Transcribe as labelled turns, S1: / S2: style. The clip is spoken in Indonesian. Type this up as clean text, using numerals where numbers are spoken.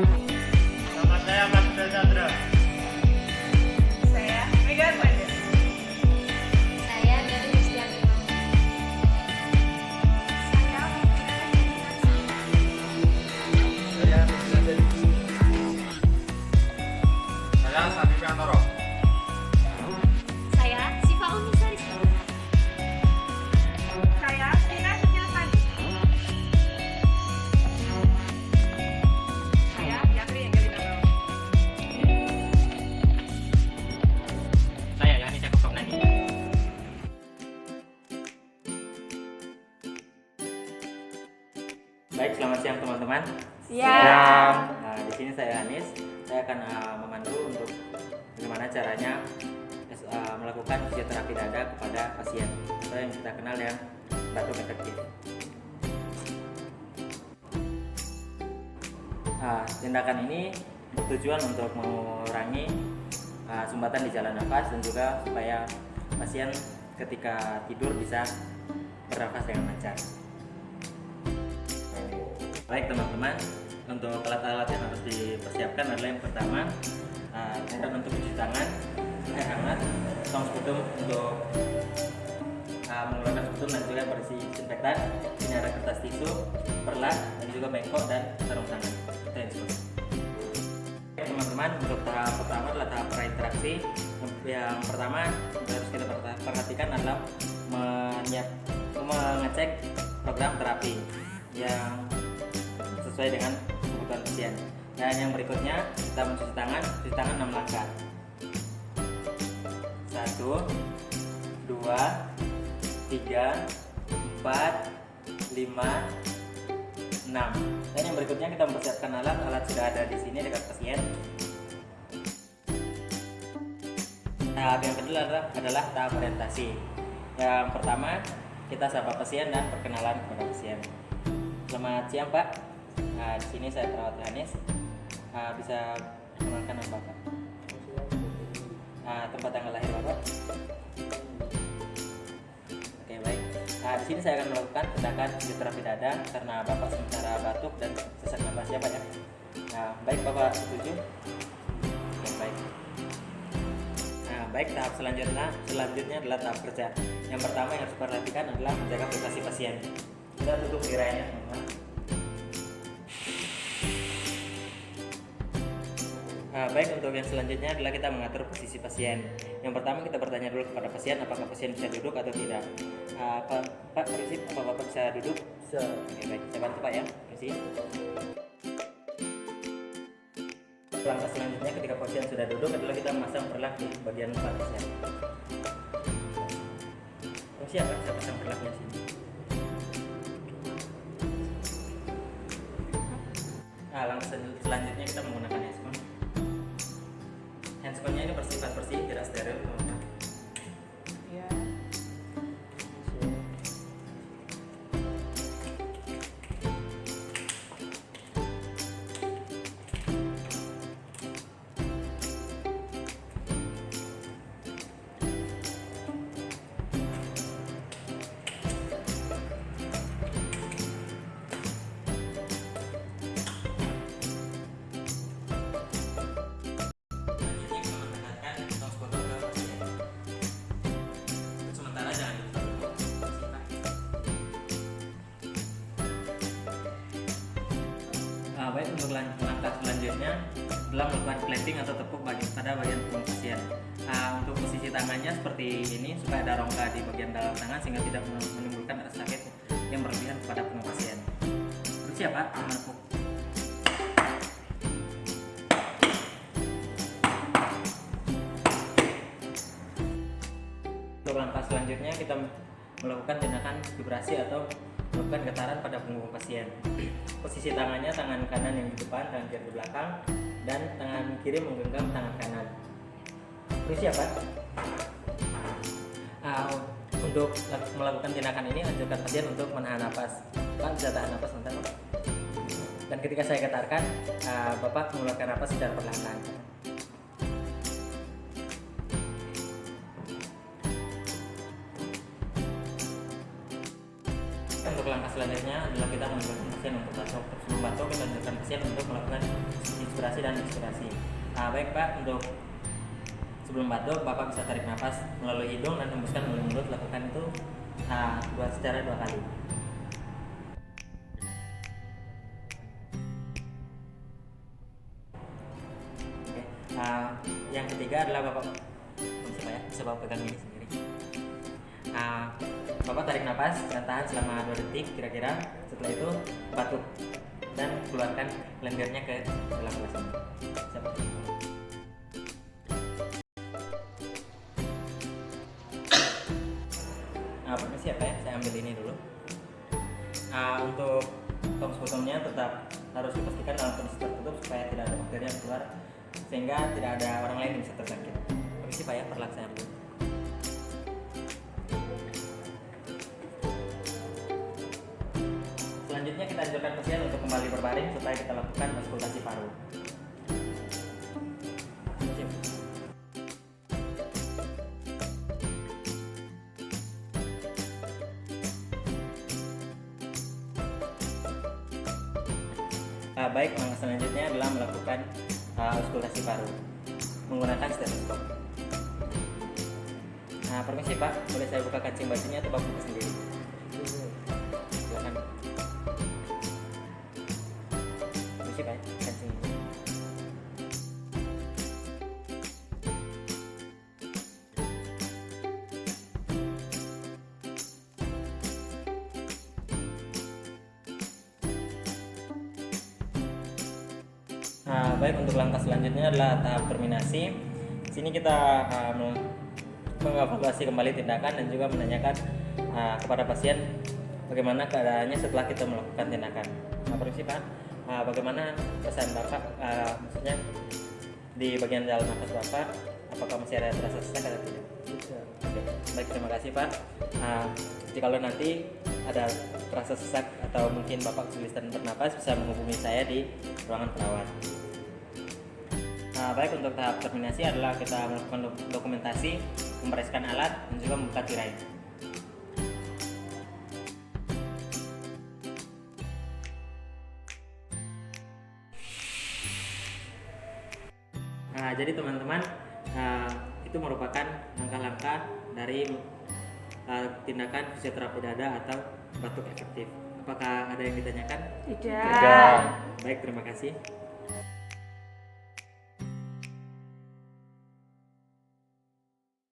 S1: Nama saya Mas Chandra.
S2: Saya Mega Armanda.
S3: Saya dari Kristiani.
S2: Saya
S1: Saya Sandi Piantoro.
S3: Saya Siva Unisari.
S2: Saya Tina Sutilsani. Saya Yakri Enggelina.
S1: Saya Yani Cakep Kopnani.
S4: Baik, selamat siang teman-teman.
S2: Siang.
S4: Nah, di sini saya Anis. Saya akan memandu untuk bagaimana caranya melakukan fisioterapi dada kepada pasien atau yang kita kenal yang batuk efektif. Tindakan ini bertujuan untuk mengurangi sumbatan di jalan nafas dan juga supaya pasien ketika tidur bisa bernafas dengan lancar. Baik teman-teman, untuk alat-alat yang harus dipersiapkan adalah yang pertama cairan untuk cuci tangan, air hangat, tong sputum untuk mengeluarkan sputum dan juga berisi disinfektan. Ini ada kertas tisu, perlat, dan juga bengkok dan sarung tangan. Itu yang disebut. Oke, teman-teman, untuk tahap pertama adalah tahap prainteraksi. Yang pertama yang harus kita perhatikan adalah mengecek program terapi yang sesuai dengan kebutuhan pasien. Dan yang berikutnya kita mencuci tangan 6 langkah. 1, 2, 3, 4, 5, 6. Dan yang berikutnya kita mempersiapkan alat sudah ada di sini dekat pasien. Tahap yang kedua adalah tahap orientasi. Yang pertama kita sapa pasien dan perkenalan kepada pasien. Selamat siang Pak. Di sini saya perawat Anis. Bisa perkenalkan nama Bapak? Tempat tanggal lahir Bapak? Oke, baik. Di sini saya akan melakukan tindakan fisioterapi dada karena Bapak sementara batuk dan sesak napas ya Pak ya. Baik, Bapak setuju? Oke, baik. Baik, tahap selanjutnya adalah tahap kerja. Yang pertama yang harus diperhatikan adalah menjaga privasi pasien. Kita duduk di rayanya teman-teman. Baik, untuk yang selanjutnya adalah kita mengatur posisi pasien. Yang pertama kita bertanya dulu kepada pasien apakah pasien bisa duduk atau tidak. Pak, permisi, apa Bapak bisa duduk? Bisa. Oke, baik, saya bantu Pak ya. Permisi. Langkah selanjutnya ketika pasien sudah duduk adalah kita memasang perlak di bagian kepala pasien. Siap Pak, saya pasang perlaknya sini. Langkah selanjutnya kita menggunakan handphone. Handphone-nya ini bersifat bersih, tidak steril teman-teman.
S2: Ya.
S4: Baik, untuk langkah selanjutnya adalah melakukan plating atau tepuk pada bagian punggung pasien. Untuk posisi tangannya seperti ini supaya ada rongga di bagian dalam tangan sehingga tidak menimbulkan rasa sakit yang berlebihan kepada punggung pasien. Terus siap Pak, menepuk. Untuk langkah selanjutnya kita melakukan tindakan vibrasi atau melakukan getaran pada punggung pasien. Posisi tangannya, tangan kanan yang di depan, tangan kiri di belakang, dan tangan kiri menggenggam tangan kanan. Terus siap Pak? Untuk melakukan tindakan ini anjurkan pasien untuk menahan napas. Pak, bisa tahan napas sebentar Pak. Dan ketika saya getarkan, Bapak mengeluarkan napas secara perlahan. Untuk langkah selanjutnya adalah kita menunjukkan pasien untuk batuk. Sebelum batuk kita menunjukkan pasien untuk melakukan konsentrasi dan inspirasi. Baik Pak, untuk sebelum batuk Bapak bisa tarik nafas melalui hidung dan hembuskan melalui mulut. Lakukan itu secara 2 kali. Oke. Yang ketiga adalah Bapak bisa Bapak pegang ini sendiri. Bapak tarik nafas dan tahan selama 2 detik kira-kira. Setelah itu batuk dan keluarkan lendirnya ke dalam gelas ini. Seperti ini. Permisi ya Pak ya, saya ambil ini dulu. Untuk tong sebotolnya tetap harus dipastikan dalam kondisi tertutup supaya tidak ada bakteri yang keluar sehingga tidak ada orang lain yang bisa terjangkit. Permisi Pak ya, perlahan saya ambil. Selanjutnya kita anjurkan pasien untuk kembali berbaring supaya kita lakukan auskultasi paru. Baik, langkah selanjutnya adalah melakukan auskultasi paru menggunakan stetoskop. Permisi Pak, boleh saya buka kancing bajunya atau Bapak buka sendiri? Silakan. Permisi Pak, kancing ini. Baik, untuk langkah selanjutnya adalah tahap terminasi. Di sini kita mengevaluasi kembali tindakan dan juga menanyakan kepada pasien bagaimana keadaannya setelah kita melakukan tindakan. Permisi Pak, bagaimana pesan Bapak, maksudnya di bagian dalam nafas Bapak, apakah masih ada terasa sesak atau tidak? Oke. Baik, terima kasih Pak. Jika nanti ada terasa sesak atau mungkin Bapak kesulitan bernapas, bisa menghubungi saya di ruangan perawat. Baik, untuk tahap terminasi adalah kita melakukan dokumentasi, membereskan alat, dan juga membuka tirai. Jadi teman-teman, itu merupakan langkah-langkah dari tindakan fisioterapi dada atau batuk efektif. Apakah ada yang ditanyakan?
S2: Tidak.
S4: Baik, terima kasih.